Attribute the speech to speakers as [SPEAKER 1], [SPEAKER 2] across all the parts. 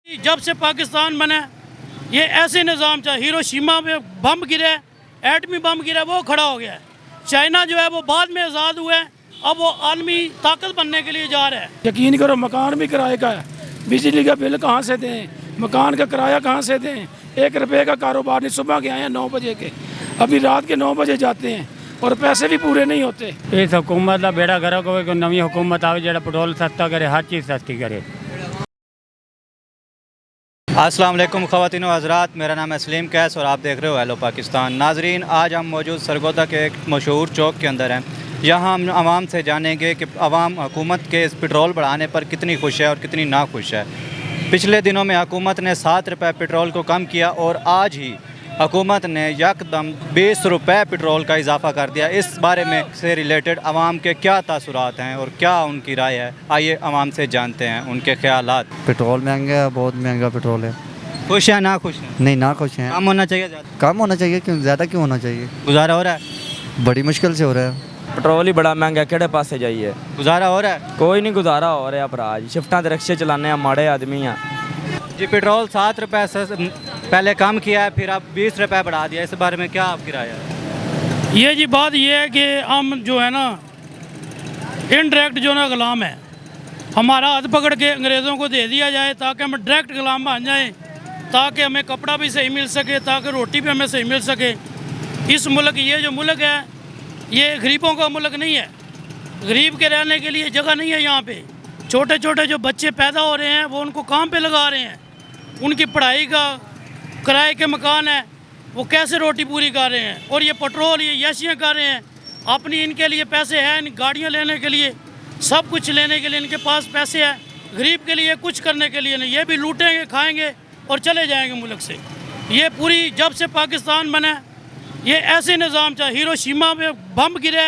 [SPEAKER 1] जब से पाकिस्तान बना ये ऐसे निज़ाम था, हिरोशिमा में बम गिरे, एटमी बम गिरा, वो खड़ा हो गया है। चाइना जो है वो बाद में आज़ाद हुआ है, अब वो आलमी ताकत बनने के लिए जा रहा है।
[SPEAKER 2] यकीन करो मकान भी किराए का है, बिजली का बिल कहाँ से दें, मकान का किराया कहाँ से दें, 1 रुपये का कारोबार नहीं। सुबह के आए हैं 9 बजे के, अभी रात के 9 बजे जाते हैं और पैसे भी पूरे नहीं होते।
[SPEAKER 3] इस हुकूमत का बेड़ा गर्क हो, कोई नवी हुकूमत आवे जो पेट्रोल सस्ता करे, हर चीज़ सस्ती करे।
[SPEAKER 4] अस्सलाम वालेकुम ख़वातीन व हज़रात, मेरा नाम है सलीम कैस और आप देख रहे हो हेलो पाकिस्तान। नाजरीन, आज हम मौजूद सरगोदा के एक मशहूर चौक के अंदर हैं। यहाँ हम आवाम से जानेंगे कि आवाम हुकूमत के इस पेट्रोल बढ़ाने पर कितनी खुश है और कितनी नाखुश है। पिछले दिनों में हुकूमत ने 7 रुपये पेट्रोल को कम किया और आज ही हुकूमत ने यकदम 20 रुपये पेट्रोल का इजाफ़ा कर दिया। इस बारे में से रिलेटेड आवाम के क्या तासुरात हैं और क्या उनकी राय है, आइए आवाम से जानते हैं उनके ख्यालात।
[SPEAKER 5] पेट्रोल महंगा है, बहुत महंगा पेट्रोल है।
[SPEAKER 4] खुश है ना खुश है?
[SPEAKER 5] नहीं, ना खुश हैं।
[SPEAKER 4] कम होना चाहिए, ज़्यादा
[SPEAKER 5] कम होना चाहिए, क्यों ज़्यादा क्यों होना चाहिए?
[SPEAKER 4] गुजारा हो रहा है?
[SPEAKER 5] बड़ी मुश्किल से हो रहा है।
[SPEAKER 6] पेट्रोल ही बड़ा महंगा, केड़े पासे जाइए?
[SPEAKER 4] गुजारा हो रहा है?
[SPEAKER 6] कोई नहीं गुजारा हो रहा भरा जी, शिफ्टां ते रिक्शे चलाने माड़े आदमी हैं
[SPEAKER 4] जी। पेट्रोल 7 रुपये से पहले कम किया है, फिर अब 20 रुपये बढ़ा दिया, इस बारे में क्या आपकी राय है?
[SPEAKER 1] ये जी बात ये है कि हम जो है ना इनडायरेक्ट जो ना गुलाम है, हमारा हाथ पकड़ के अंग्रेज़ों को दे दिया जाए ताकि हम डायरेक्ट गुलाम बन जाएं, ताकि हमें कपड़ा भी सही मिल सके, ताकि रोटी भी हमें सही मिल सके। इस मुल्क, ये जो मुल्क है ये गरीबों का मुल्क नहीं है, गरीब के रहने के लिए जगह नहीं है। यहाँ पे छोटे छोटे जो बच्चे पैदा हो रहे हैं वो उनको काम पे लगा रहे हैं, उनकी पढ़ाई का किराए के मकान है, वो कैसे रोटी पूरी कर रहे हैं। और ये पेट्रोल, ये यशियाँ कर रहे हैं अपनी, इनके लिए पैसे हैं, इन गाड़ियाँ लेने के लिए, सब कुछ लेने के लिए इनके पास पैसे हैं। गरीब के लिए कुछ करने के लिए नहीं, ये भी लूटेंगे, खाएंगे और चले जाएंगे मुल्क से। ये पूरी जब से पाकिस्तान बना ये ऐसे निज़ाम था, हिरोशिमा में बम गिरे,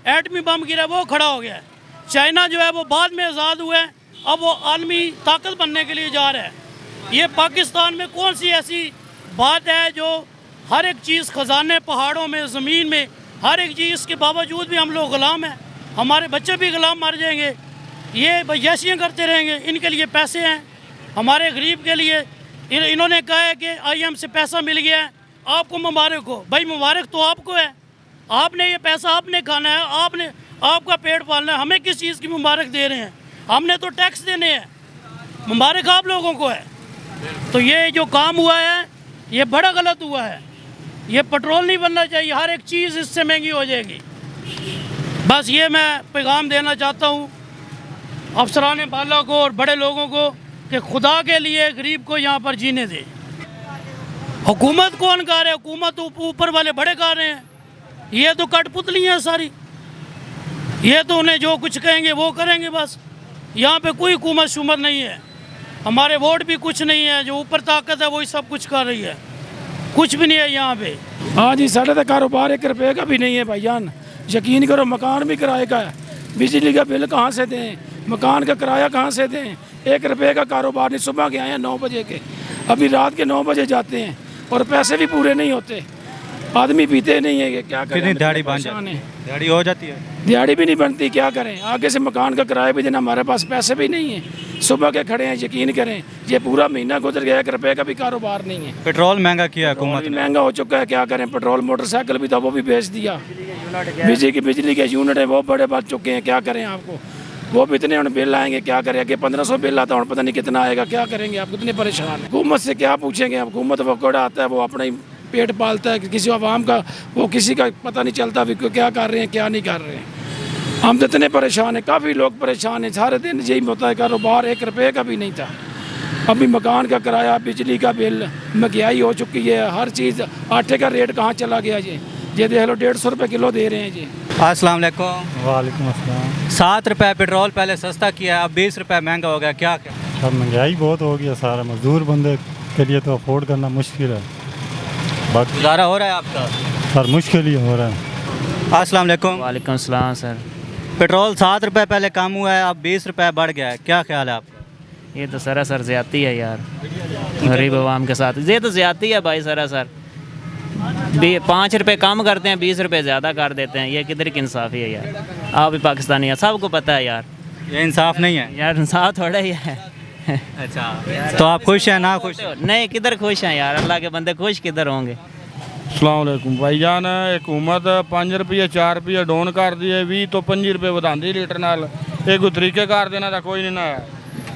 [SPEAKER 1] एटमी बम गिरा, वो खड़ा हो गया है। चाइना जो है वो बाद में आज़ाद हुआ है, अब वो आलमी ताकत बनने के लिए जा रहा है। ये पाकिस्तान में कौन सी ऐसी बात है जो हर एक चीज़, ख़जाने पहाड़ों में, ज़मीन में, हर एक चीज़ के बावजूद भी हम लोग ग़ुलाम हैं, हमारे बच्चे भी ग़ुलाम मर जाएंगे। ये यशियाँ करते रहेंगे, इनके लिए पैसे हैं, हमारे गरीब के लिए। इन्होंने कहा है कि IM से पैसा मिल गया है, आपको मुबारक हो। भाई मुबारक तो आपको है, आपने ये पैसा आपने खाना है, आपने आपका पेट पालना है, हमें किस चीज़ की मुबारक दे रहे हैं? हमने तो टैक्स देने हैं, मुबारक आप लोगों को है। तो ये जो काम हुआ है ये बड़ा गलत हुआ है। ये पेट्रोल नहीं बनना चाहिए, हर एक चीज़ इससे महंगी हो जाएगी। बस ये मैं पैगाम देना चाहता हूँ अफसरान बाला को और बड़े लोगों को कि खुदा के लिए गरीब को यहाँ पर जीने दें। हुकूमत कौन कर रहे हैं? हुकूमत ऊपर वाले बड़े कर रहे हैं। ये तो कठपुतली हैं सारी, ये तो उन्हें जो कुछ कहेंगे वो करेंगे बस। यहाँ पे कोई हुकूमत शुमत नहीं है, हमारे वोट भी कुछ नहीं है, जो ऊपर ताकत है वही सब कुछ कर रही है, कुछ भी नहीं है यहाँ पे।
[SPEAKER 2] हाँ जी, साढ़े तो कारोबार 1 रुपये का भी नहीं है भाईजान। यकीन करो मकान भी किराए का है, बिजली का बिल कहाँ से दें, मकान का किराया कहाँ से दें, 1 रुपये का कारोबार नहीं। सुबह के आए हैं 9 बजे के, अभी रात के 9 बजे जाते हैं और पैसे भी पूरे नहीं होते। आदमी पीते नहीं है, क्या करें?
[SPEAKER 4] कितनी दिहाड़ी बन जाती है? दिहाड़ी हो जाती है,
[SPEAKER 2] दिहाड़ी भी नहीं बनती, क्या करें? आगे से मकान का किराया भी देना, हमारे पास पैसे भी नहीं है। सुबह के खड़े हैं, यकीन करें ये पूरा महीना गुजर गया, 1 रुपये का भी कारोबार नहीं है।
[SPEAKER 4] पेट्रोल महंगा किया हुकूमत ने,
[SPEAKER 2] महंगा हो चुका है, क्या करें? पेट्रोल, मोटरसाइकिल भी था वो भी बेच दिया। बिजली के यूनिट है वो बड़े बढ़ चुके हैं, क्या करें? आपको वो भी इतने बिल आएंगे, क्या करें? आगे 1500 बिल आता है, पता नहीं कितना आएगा, क्या करेंगे? आप कितने परेशान हैं। हुकूमत से क्या पूछेंगे? हुकूमत वो कोड़ा आता है, वो अपना ही पेट पालता है, किसी आवाम का वो किसी का पता नहीं चलता भी क्या कर रहे हैं क्या नहीं कर रहे हैं। हम तो इतने परेशान हैं, काफ़ी लोग परेशान हैं, सारे दिन यही होता है, कारोबार 1 रुपये का भी नहीं था। अभी मकान का किराया, बिजली का बिल, महंगाई हो चुकी है, हर चीज़। आटे का रेट कहाँ चला गया जी, ये देख लो 150 रुपये किलो दे रहे हैं जी।
[SPEAKER 4] अस्सलाम वालेकुम।
[SPEAKER 7] वालेकुम अस्सलाम।
[SPEAKER 4] 7 रुपये पेट्रोल पहले सस्ता किया, अब 20 रुपये महंगा हो गया, क्या क्या?
[SPEAKER 7] अब महंगाई बहुत हो गया, सारा मजदूर बंदे के लिए तो अफोर्ड करना मुश्किल है। बाकी
[SPEAKER 4] गुजारा हो रहा है आपका?
[SPEAKER 7] सर मुश्किल ही हो रहा है।
[SPEAKER 4] अस्सलाम वालेकुम।
[SPEAKER 6] वालेकुम सलाम सर।
[SPEAKER 4] पेट्रोल 7 रुपये पहले कम हुआ है, अब 20 रुपये बढ़ गया है, क्या ख्याल है आपका?
[SPEAKER 6] ये तो सरासर ज़्यादती है यार, गरीब आवाम के साथ ये तो ज़्यादती है भाई। सरासर 5 रुपये कम करते हैं, 20 रुपये ज़्यादा कर देते हैं, ये किधर की इंसाफ़ी है यार? आप भी पाकिस्तानी है, सबको पता है यार,
[SPEAKER 4] ये इंसाफ नहीं है
[SPEAKER 6] यार इंसाफ थोड़ा ही है।
[SPEAKER 4] अच्छा, तो आप खुश हैं ना खुश?
[SPEAKER 6] नहीं, किधर खुश हैं यार, अल्लाह के बंदे खुश किधर होंगे।
[SPEAKER 8] सलामकुम भाईजान, हुकूमत 5 रुपये 4 रुपये डाउन कर दिए, 20 तो 25 रुपये ਵਧਾਉਂਦੀ ਲੀਟਰ ਨਾਲ। ਇਹ ਕੋਈ ਤਰੀਕੇਕਾਰ ਦੇਣਾ ਦਾ ਕੋਈ ਨਹੀਂ ਨਾ ਹੈ।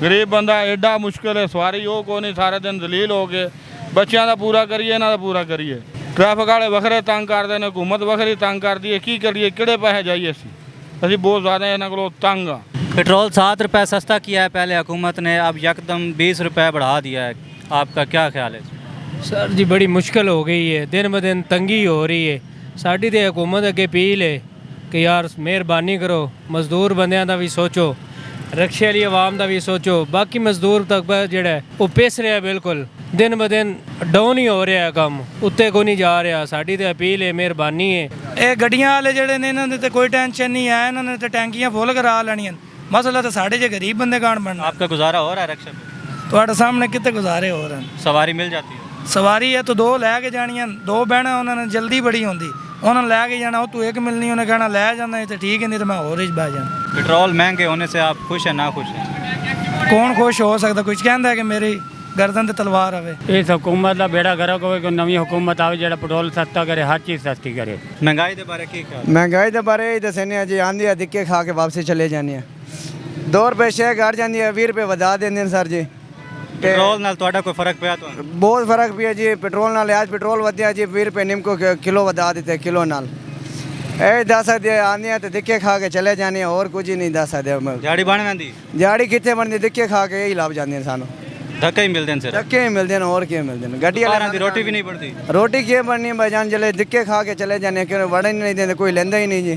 [SPEAKER 8] ਗਰੀਬ ਬੰਦਾ ਐਡਾ ਮੁਸ਼ਕਿਲ ਹੈ, ਸਵਾਰੀ ਉਹ ਕੋਈ ਨਹੀਂ, ਸਾਰੇ ਦਿਨ ਦਲੀਲ ਹੋ ਗਏ। ਬੱਚਿਆਂ ਦਾ ਪੂਰਾ ਕਰੀਏ, ਇਹਨਾਂ ਦਾ ਪੂਰਾ ਕਰੀਏ। ਟ੍ਰੈਫਿਕ ਵਾਲੇ ਵੱਖਰੇ ਤੰਗ ਕਰਦੇ ਨੇ, ਹੁਕੂਮਤ ਵੱਖਰੀ ਤੰਗ ਕਰਦੀ ਹੈ। ਕੀ ਕਰੀਏ, ਕਿਹੜੇ ਪੈਸੇ ਜਾਈਏ ਅਸੀਂ ਬਹੁਤ ਜ਼ਿਆਦਾ ਇਹਨਾਂ ਕੋਲੋਂ ਤੰਗ ਆ।
[SPEAKER 4] पेट्रोल 7 रुपये सस्ता किया है पहले हुकूमत ने, अब यकदम 20 रुपये बढ़ा दिया है। आपका क्या ख्याल है?
[SPEAKER 9] सर जी बड़ी मुश्किल हो गई है, दिन ब दिन तंगी हो रही है। साड़ी तो हुकूमत अगे अपील है कि यार मेहरबानी करो, मजदूर बंदियां दा भी सोचो, रक्शे वाली आवाम दा भी सोचो। बाकी मजदूर तक जेड़ा वो पिस रहा है, बिल्कुल दिन ब दिन डाउन ही हो रहा है, काम उत्ते को नहीं जा रहा। साड़ी तो अपील है, मेहरबानी है।
[SPEAKER 10] ਇਹ ਗੱਡੀਆਂ ਵਾਲੇ ਜਿਹੜੇ ਨੇ ਇਹਨਾਂ ਦੇ ਤੇ ਕੋਈ ਟੈਨਸ਼ਨ ਨਹੀਂ ਹੈ, ਇਹਨਾਂ ਨੇ ਤੇ ਟੈਂਕੀਆਂ ਫੁੱਲ ਕਰਾ ਲੈਣੀਆਂ। ਮਸਲਾ ਤਾਂ ਸਾਡੇ ਜੇ ਗਰੀਬ ਬੰਦੇ ਕਾਣ ਬਣਨਾ।
[SPEAKER 4] आपका गुजारा हो रहा है रक्षा पे?
[SPEAKER 10] ਤੁਹਾਡੇ ਸਾਹਮਣੇ ਕਿਤੇ ਗੁਜ਼ਾਰੇ ਹੋ ਰਹੇ ਨੇ।
[SPEAKER 4] सवारी मिल जाती है?
[SPEAKER 10] ਸਵਾਰੀ ਹੈ ਤਾਂ 2 ਲੈ ਕੇ ਜਾਣੀਆਂ, 2 ਬਹਿਣਾ, ਉਹਨਾਂ ਨੇ ਜਲਦੀ ਬੜੀ ਹੁੰਦੀ, ਉਹਨਾਂ ਨੂੰ ਲੈ ਕੇ ਜਾਣਾ। ਉਹ ਤੂੰ ਇੱਕ ਮਿਲਣੀ, ਉਹਨੇ ਕਹਿਣਾ ਲੈ ਜਾਂਦਾ ਤੇ ਠੀਕ ਹੈ, ਨਹੀਂ ਤਾਂ ਮੈਂ ਹੋਰ ਹੀ ਬਹਿ ਜਾਣਾ।
[SPEAKER 4] पेट्रोल महंगे होने से आप खुश हैं ना खुश हैं?
[SPEAKER 10] ਕੌਣ ਖੁਸ਼ ਹੋ ਸਕਦਾ? ਕੁਝ ਕਹਿੰਦਾ ਕਿ ਮੇਰੀ ਗਰਦਨ ਤੇ ਤਲਵਾਰ ਆਵੇ।
[SPEAKER 3] इस हुकूमत का बेड़ा गर्क होवे, कोई नवी हुकूमत आवे जो पेट्रोल सस्ता करे, हर चीज़ सस्ती करे।
[SPEAKER 4] महंगाई के बारे की ख्याल?
[SPEAKER 11] महंगाई के बारे ही दसने जी आंदी है, दिक्के खा के वापसी चले जाने। 2 रुपये शे घट जाती है, 20 रुपये वधा देंगे सर जी।
[SPEAKER 4] पेट्रोल नाल तुहाडा कोई फर्क पिया तो?
[SPEAKER 11] बहुत फर्क पिया जी पेट्रोल नाल। आज पेट्रोल वधिया जी, 20 रुपये निम्को किलो वधा देते किलो नाल। दस आने तो दिक्के खा के चले जाने, और कुछ ही नहीं दस सकते।
[SPEAKER 4] दिहाड़ी बन वैंदी?
[SPEAKER 11] दिहाड़ी कितने बनती, दिक्के खा के यही लाभ जाते हैं सानू।
[SPEAKER 4] धक्के ही मिलते हैं?
[SPEAKER 11] धक्के ही मिलते हैं, और क्या मिलते हैं। गड्डी
[SPEAKER 4] दी रोटी भी नहीं पड़ती?
[SPEAKER 11] रोटी क्या बननी भाईजान, जले दिक्के खा के चले जाने, क्यों वड़न ही नहीं देते, कोई लेंदा ही नहीं जी।